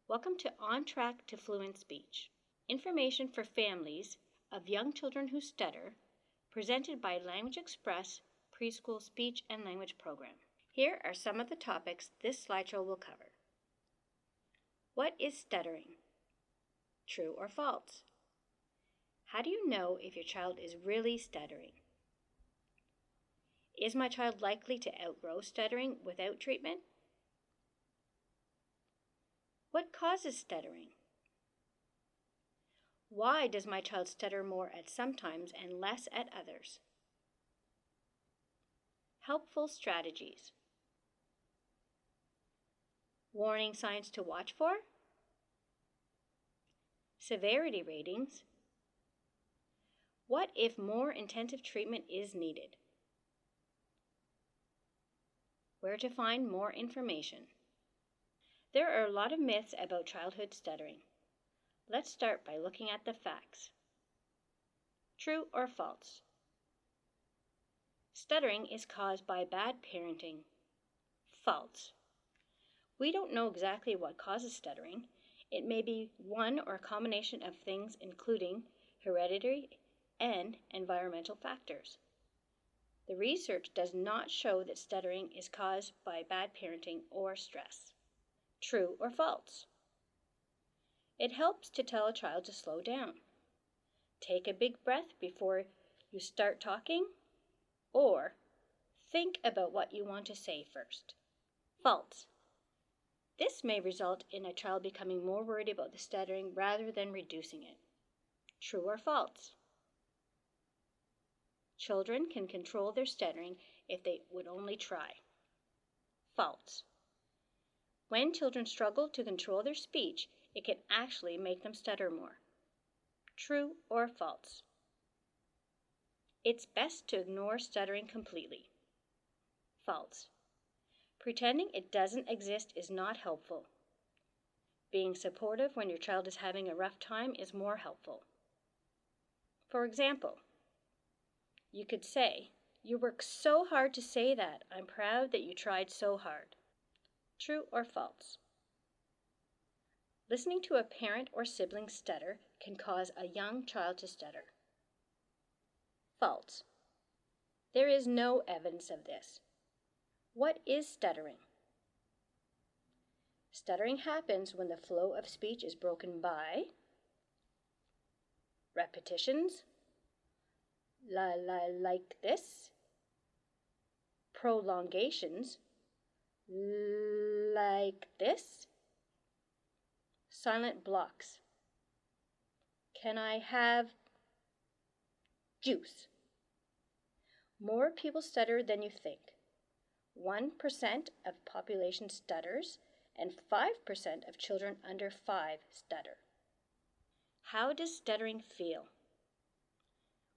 Welcome to On Track to Fluent Speech. Information for families of young children who stutter, presented by Language-Express Preschool Speech and Language Program. Here are some of the topics this slideshow will cover. What is stuttering? True or false? How do you know if your child is really stuttering? Is my child likely to outgrow stuttering without treatment? What causes stuttering? Why does my child stutter more at some times and less at others? Helpful strategies. Warning signs to watch for? Severity ratings. What if more intensive treatment is needed? Where to find more information? There are a lot of myths about childhood stuttering. Let's start by looking at the facts. True or false? Stuttering is caused by bad parenting. False. We don't know exactly what causes stuttering. It may be one or a combination of things including hereditary and environmental factors. The research does not show that stuttering is caused by bad parenting or stress. True or false? It helps to tell a child to slow down. Take a big breath before you start talking, or think about what you want to say first. False. This may result in a child becoming more worried about the stuttering rather than reducing it. True or false? Children can control their stuttering if they would only try. False. When children struggle to control their speech, it can actually make them stutter more. True or false? It's best to ignore stuttering completely. False. Pretending it doesn't exist is not helpful. Being supportive when your child is having a rough time is more helpful. For example, you could say, "You worked so hard to say that. I'm proud that you tried so hard." True or false? Listening to a parent or sibling stutter can cause a young child to stutter. False. There is no evidence of this. What is stuttering? Stuttering happens when the flow of speech is broken by repetitions, like this, prolongations, like this, silent blocks. Can I have juice? More people stutter than you think. 1% of population stutters, and 5% of children under 5 stutter. How does stuttering feel?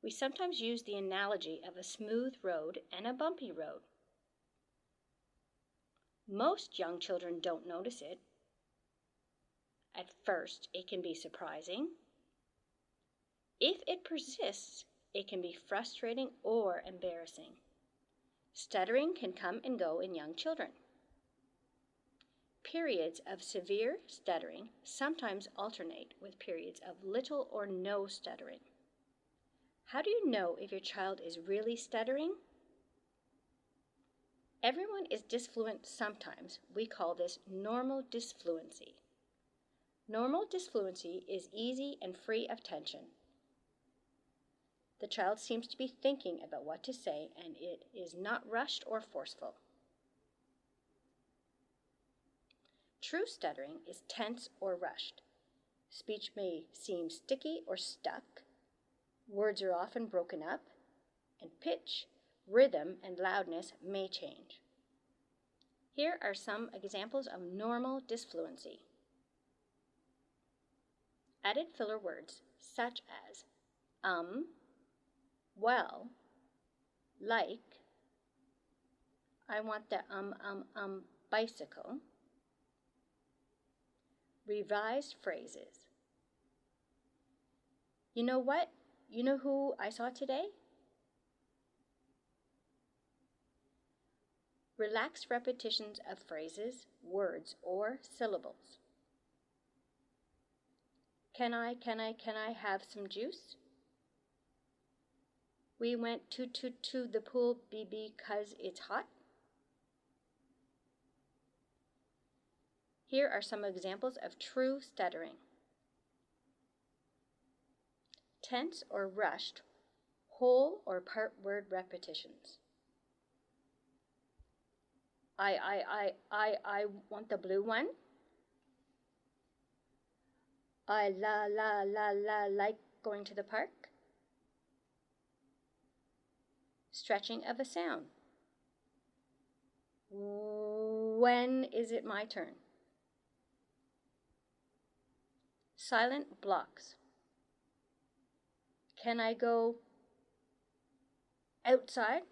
We sometimes use the analogy of a smooth road and a bumpy road. Most young children don't notice it. At first, it can be surprising. If it persists, it can be frustrating or embarrassing. Stuttering can come and go in young children. Periods of severe stuttering sometimes alternate with periods of little or no stuttering. How do you know if your child is really stuttering? Everyone is disfluent sometimes. We call this normal disfluency. Normal disfluency is easy and free of tension. The child seems to be thinking about what to say, and it is not rushed or forceful. True stuttering is tense or rushed. Speech may seem sticky or stuck. Words are often broken up, and pitch, rhythm, and loudness may change. Here are some examples of normal disfluency. Added filler words such as well, like, I want the bicycle. Revised phrases. You know what? You know who I saw today? Relaxed repetitions of phrases, words, or syllables. Can I have some juice? We went to the pool because it's hot. Here are some examples of true stuttering. Tense or rushed, whole or part word repetitions. I want the blue one. I like going to the park. Stretching of a sound. When is it my turn? Silent blocks. Can I go outside?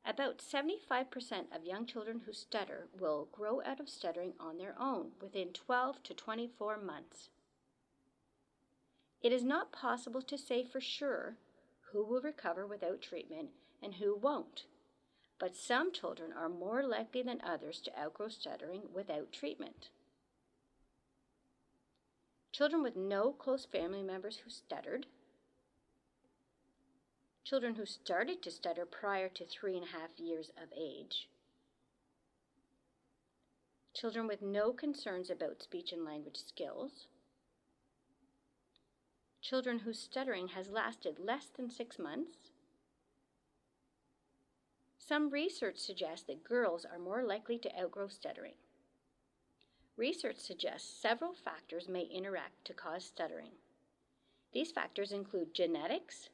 About 75% of young children who stutter will grow out of stuttering on their own within 12 to 24 months. It is not possible to say for sure who will recover without treatment and who won't, but some children are more likely than others to outgrow stuttering without treatment. Children with no close family members who stuttered, children who started to stutter prior to 3.5 years of age, children with no concerns about speech and language skills, children whose stuttering has lasted less than 6 months. Some research suggests that girls are more likely to outgrow stuttering. Research suggests several factors may interact to cause stuttering. These factors include genetics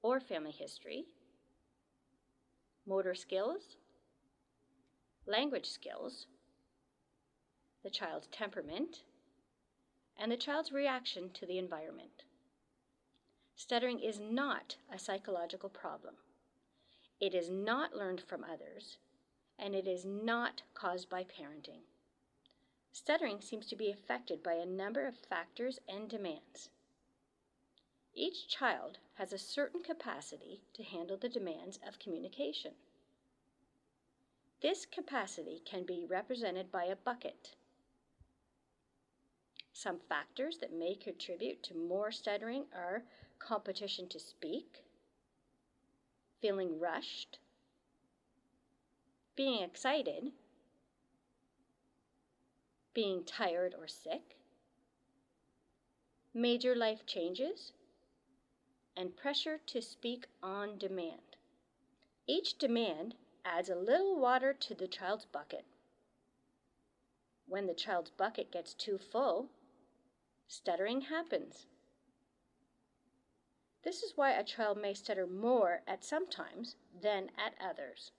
or family history, motor skills, language skills, the child's temperament, and the child's reaction to the environment. Stuttering is not a psychological problem. It is not learned from others, and it is not caused by parenting. Stuttering seems to be affected by a number of factors and demands. Each child has a certain capacity to handle the demands of communication. This capacity can be represented by a bucket. Some factors that may contribute to more stuttering are competition to speak, feeling rushed, being excited, being tired or sick, major life changes, and pressure to speak on demand. Each demand adds a little water to the child's bucket. When the child's bucket gets too full, stuttering happens. This is why a child may stutter more at some times than at others.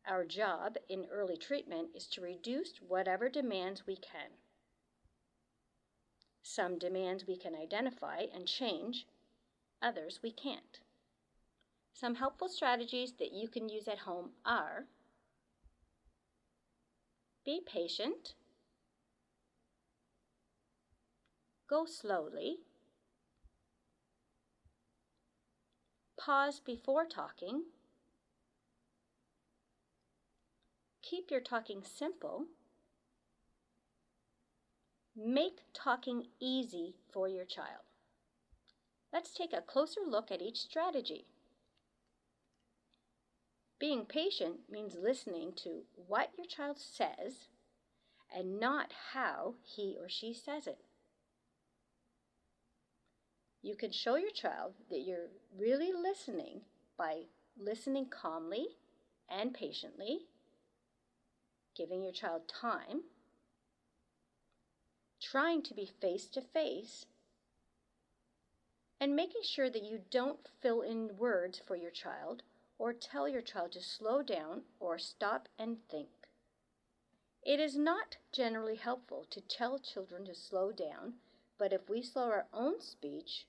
Our job in early treatment is to reduce whatever demands we can. Some demands we can identify and change, others we can't. Some helpful strategies that you can use at home are: be patient, go slowly, pause before talking, keep your talking simple, make talking easy for your child. Let's take a closer look at each strategy. Being patient means listening to what your child says and not how he or she says it. You can show your child that you're really listening by listening calmly and patiently, giving your child time, trying to be face to face, and making sure that you don't fill in words for your child or tell your child to slow down or stop and think. It is not generally helpful to tell children to slow down, but if we slow our own speech,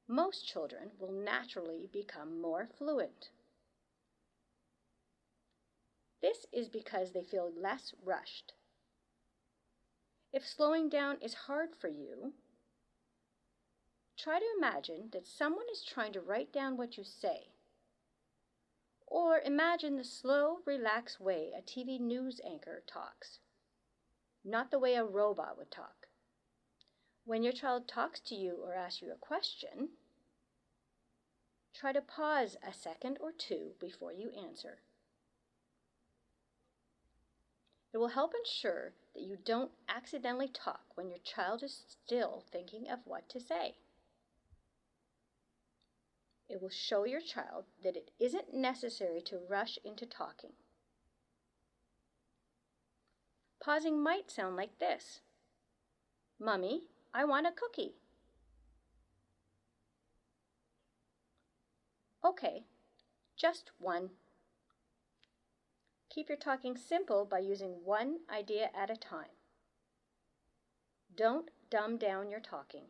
most children will naturally become more fluent. This is because they feel less rushed. If slowing down is hard for you, try to imagine that someone is trying to write down what you say. Or imagine the slow, relaxed way a TV news anchor talks. not the way a robot would talk. When your child talks to you or asks you a question, try to pause a second or two before you answer. It will help ensure that you don't accidentally talk when your child is still thinking of what to say. It will show your child that it isn't necessary to rush into talking. Pausing might sound like this. Mummy, I want a cookie. Okay, just one. Keep your talking simple by using one idea at a time. Don't dumb down your talking.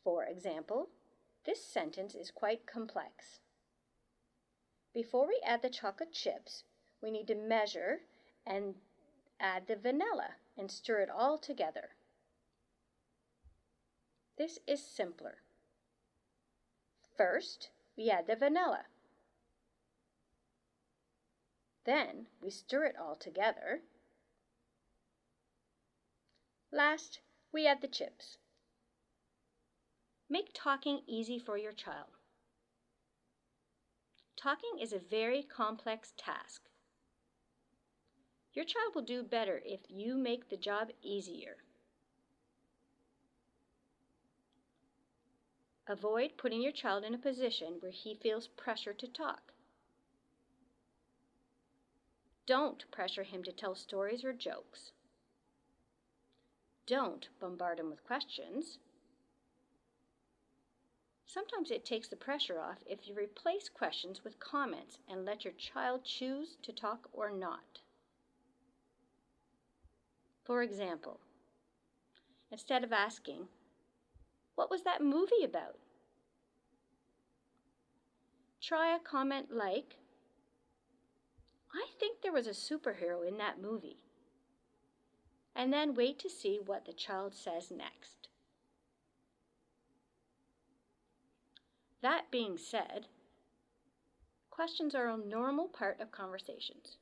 For example, this sentence is quite complex. Before we add the chocolate chips, we need to measure and add the vanilla and stir it all together. This is simpler. First, we add the vanilla. Then we stir it all together. Last, we add the chips. Make talking easy for your child. Talking is a very complex task. Your child will do better if you make the job easier. Avoid putting your child in a position where he feels pressure to talk. Don't pressure him to tell stories or jokes. Don't bombard him with questions. Sometimes it takes the pressure off if you replace questions with comments and let your child choose to talk or not. For example, instead of asking, "What was that movie about?" try a comment like, "I think there was a superhero in that movie." And then wait to see what the child says next. That being said, questions are a normal part of conversations.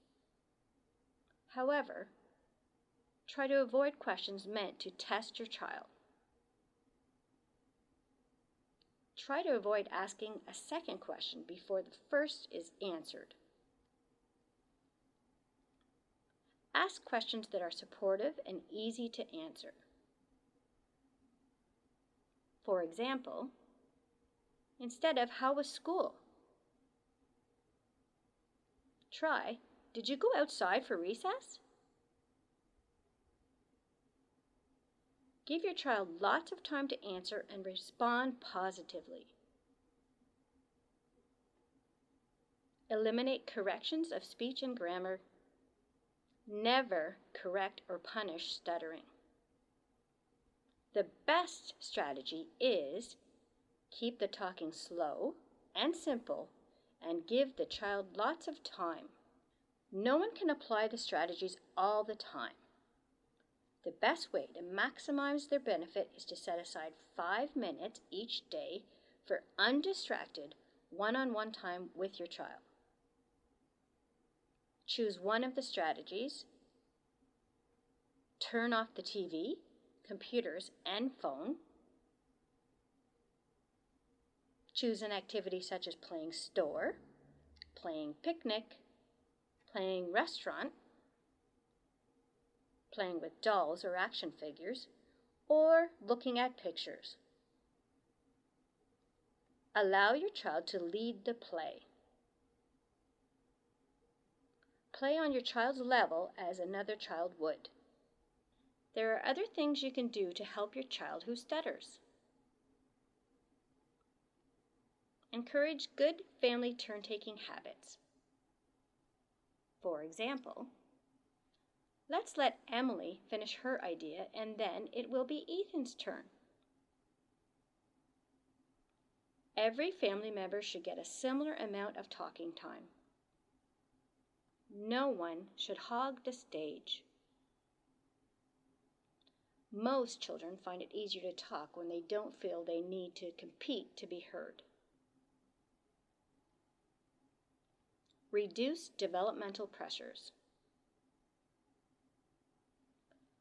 However, try to avoid questions meant to test your child. Try to avoid asking a second question before the first is answered. Ask questions that are supportive and easy to answer. For example, instead of "How was school?" try, "Did you go outside for recess?" Give your child lots of time to answer and respond positively. Eliminate corrections of speech and grammar. Never correct or punish stuttering. The best strategy is keep the talking slow and simple and give the child lots of time. No one can apply the strategies all the time. The best way to maximize their benefit is to set aside 5 minutes each day for undistracted one-on-one time with your child. Choose one of the strategies. Turn off the TV, computers, and phone. Choose an activity such as playing store, playing picnic, playing restaurant, playing with dolls or action figures, or looking at pictures. Allow your child to lead the play. Play on your child's level as another child would. There are other things you can do to help your child who stutters. Encourage good family turn-taking habits. For example, let's let Emily finish her idea and then it will be Ethan's turn. Every family member should get a similar amount of talking time. No one should hog the stage. Most children find it easier to talk when they don't feel they need to compete to be heard. Reduce developmental pressures.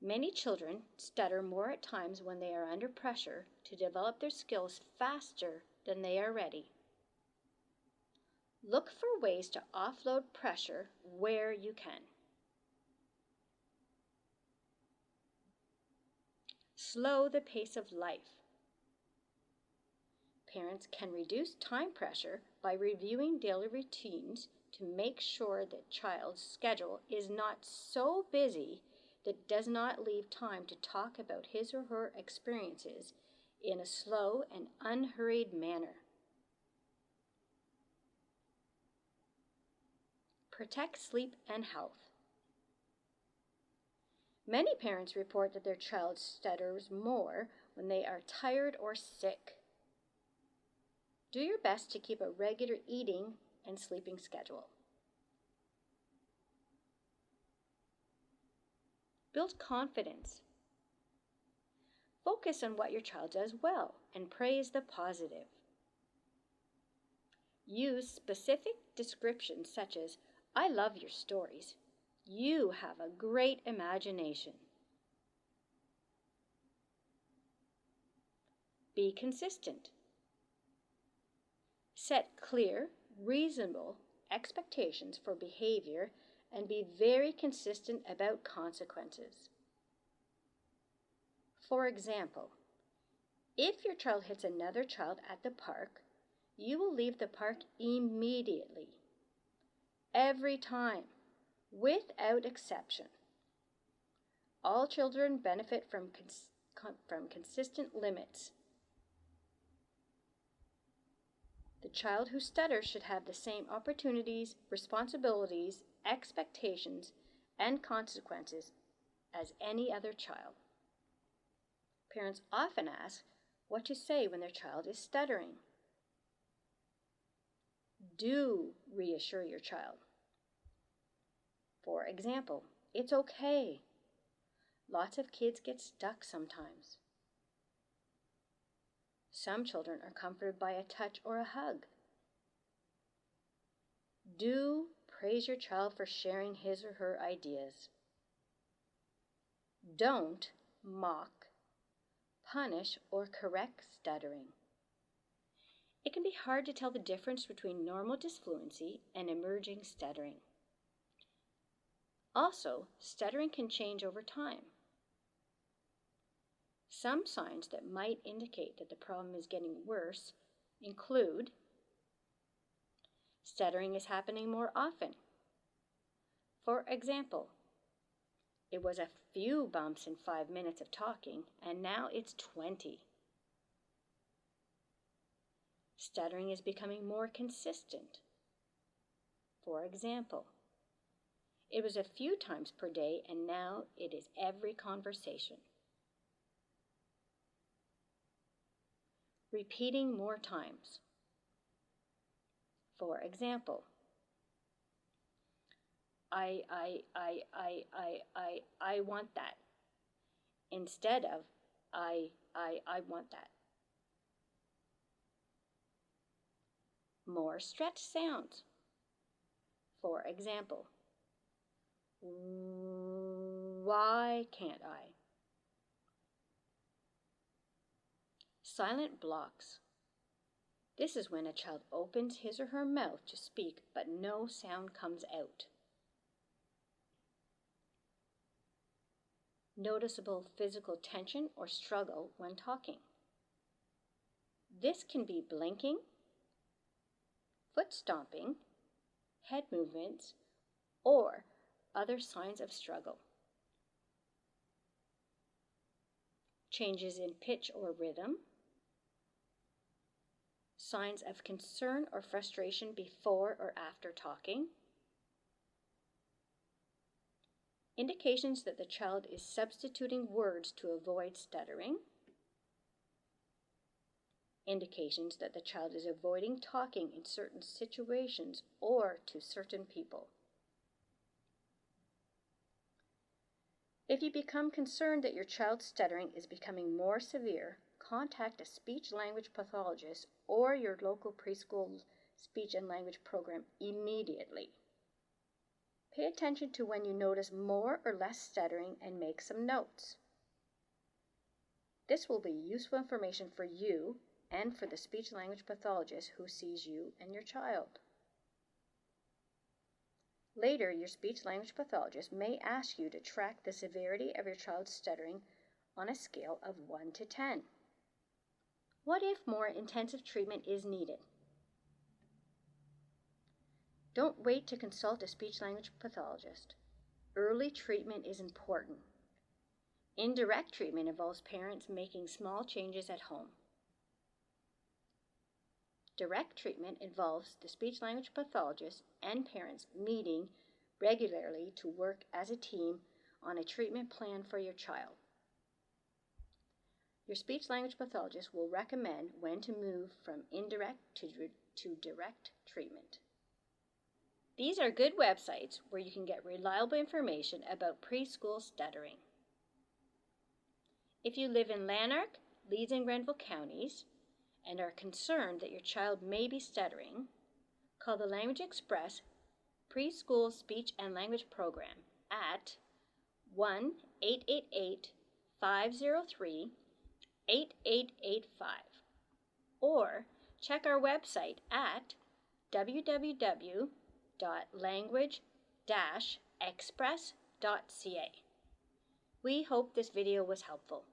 Many children stutter more at times when they are under pressure to develop their skills faster than they are ready. Look for ways to offload pressure where you can. Slow the pace of life. Parents can reduce time pressure by reviewing daily routines to make sure that child's schedule is not so busy that it does not leave time to talk about his or her experiences in a slow and unhurried manner. Protect sleep and health. Many parents report that their child stutters more when they are tired or sick. Do your best to keep a regular eating and sleeping schedule. Build confidence. Focus on what your child does well and praise the positive. Use specific descriptions such as, "I love your stories. You have a great imagination." Be consistent. Set clear, reasonable expectations for behavior and be very consistent about consequences. For example, if your child hits another child at the park, you will leave the park immediately, every time, without exception. All children benefit from consistent limits. The child who stutters should have the same opportunities, responsibilities, expectations, and consequences as any other child. Parents often ask what to say when their child is stuttering. Do reassure your child. For example, "It's okay. Lots of kids get stuck sometimes." Some children are comforted by a touch or a hug. Do praise your child for sharing his or her ideas. Don't mock, punish, or correct stuttering. It can be hard to tell the difference between normal disfluency and emerging stuttering. Also, stuttering can change over time. Some signs that might indicate that the problem is getting worse include stuttering is happening more often. For example, it was a few bumps in 5 minutes of talking, and now it's 20. Stuttering is becoming more consistent. For example, it was a few times per day, and now it is every conversation. Repeating more times. For example, I want that, instead of I want that. More stretched sounds. For example, why can't I? Silent blocks. This is when a child opens his or her mouth to speak, but no sound comes out. Noticeable physical tension or struggle when talking. This can be blinking, foot stomping, head movements, or other signs of struggle. Changes in pitch or rhythm. Signs of concern or frustration before or after talking. Indications that the child is substituting words to avoid stuttering. Indications that the child is avoiding talking in certain situations or to certain people. If you become concerned that your child's stuttering is becoming more severe, contact a speech-language pathologist or your local preschool speech and language program immediately. Pay attention to when you notice more or less stuttering and make some notes. This will be useful information for you and for the speech-language pathologist who sees you and your child. Later, your speech-language pathologist may ask you to track the severity of your child's stuttering on a scale of 1 to 10. What if more intensive treatment is needed? Don't wait to consult a speech-language pathologist. Early treatment is important. Indirect treatment involves parents making small changes at home. Direct treatment involves the speech-language pathologist and parents meeting regularly to work as a team on a treatment plan for your child. Your speech-language pathologist will recommend when to move from indirect to direct treatment. These are good websites where you can get reliable information about preschool stuttering. If you live in Lanark, Leeds, and Grenville counties and are concerned that your child may be stuttering, call the Language-Express Preschool Speech and Language Program at 1-888-503-8885 or check our website at www.language-express.ca. We hope this video was helpful.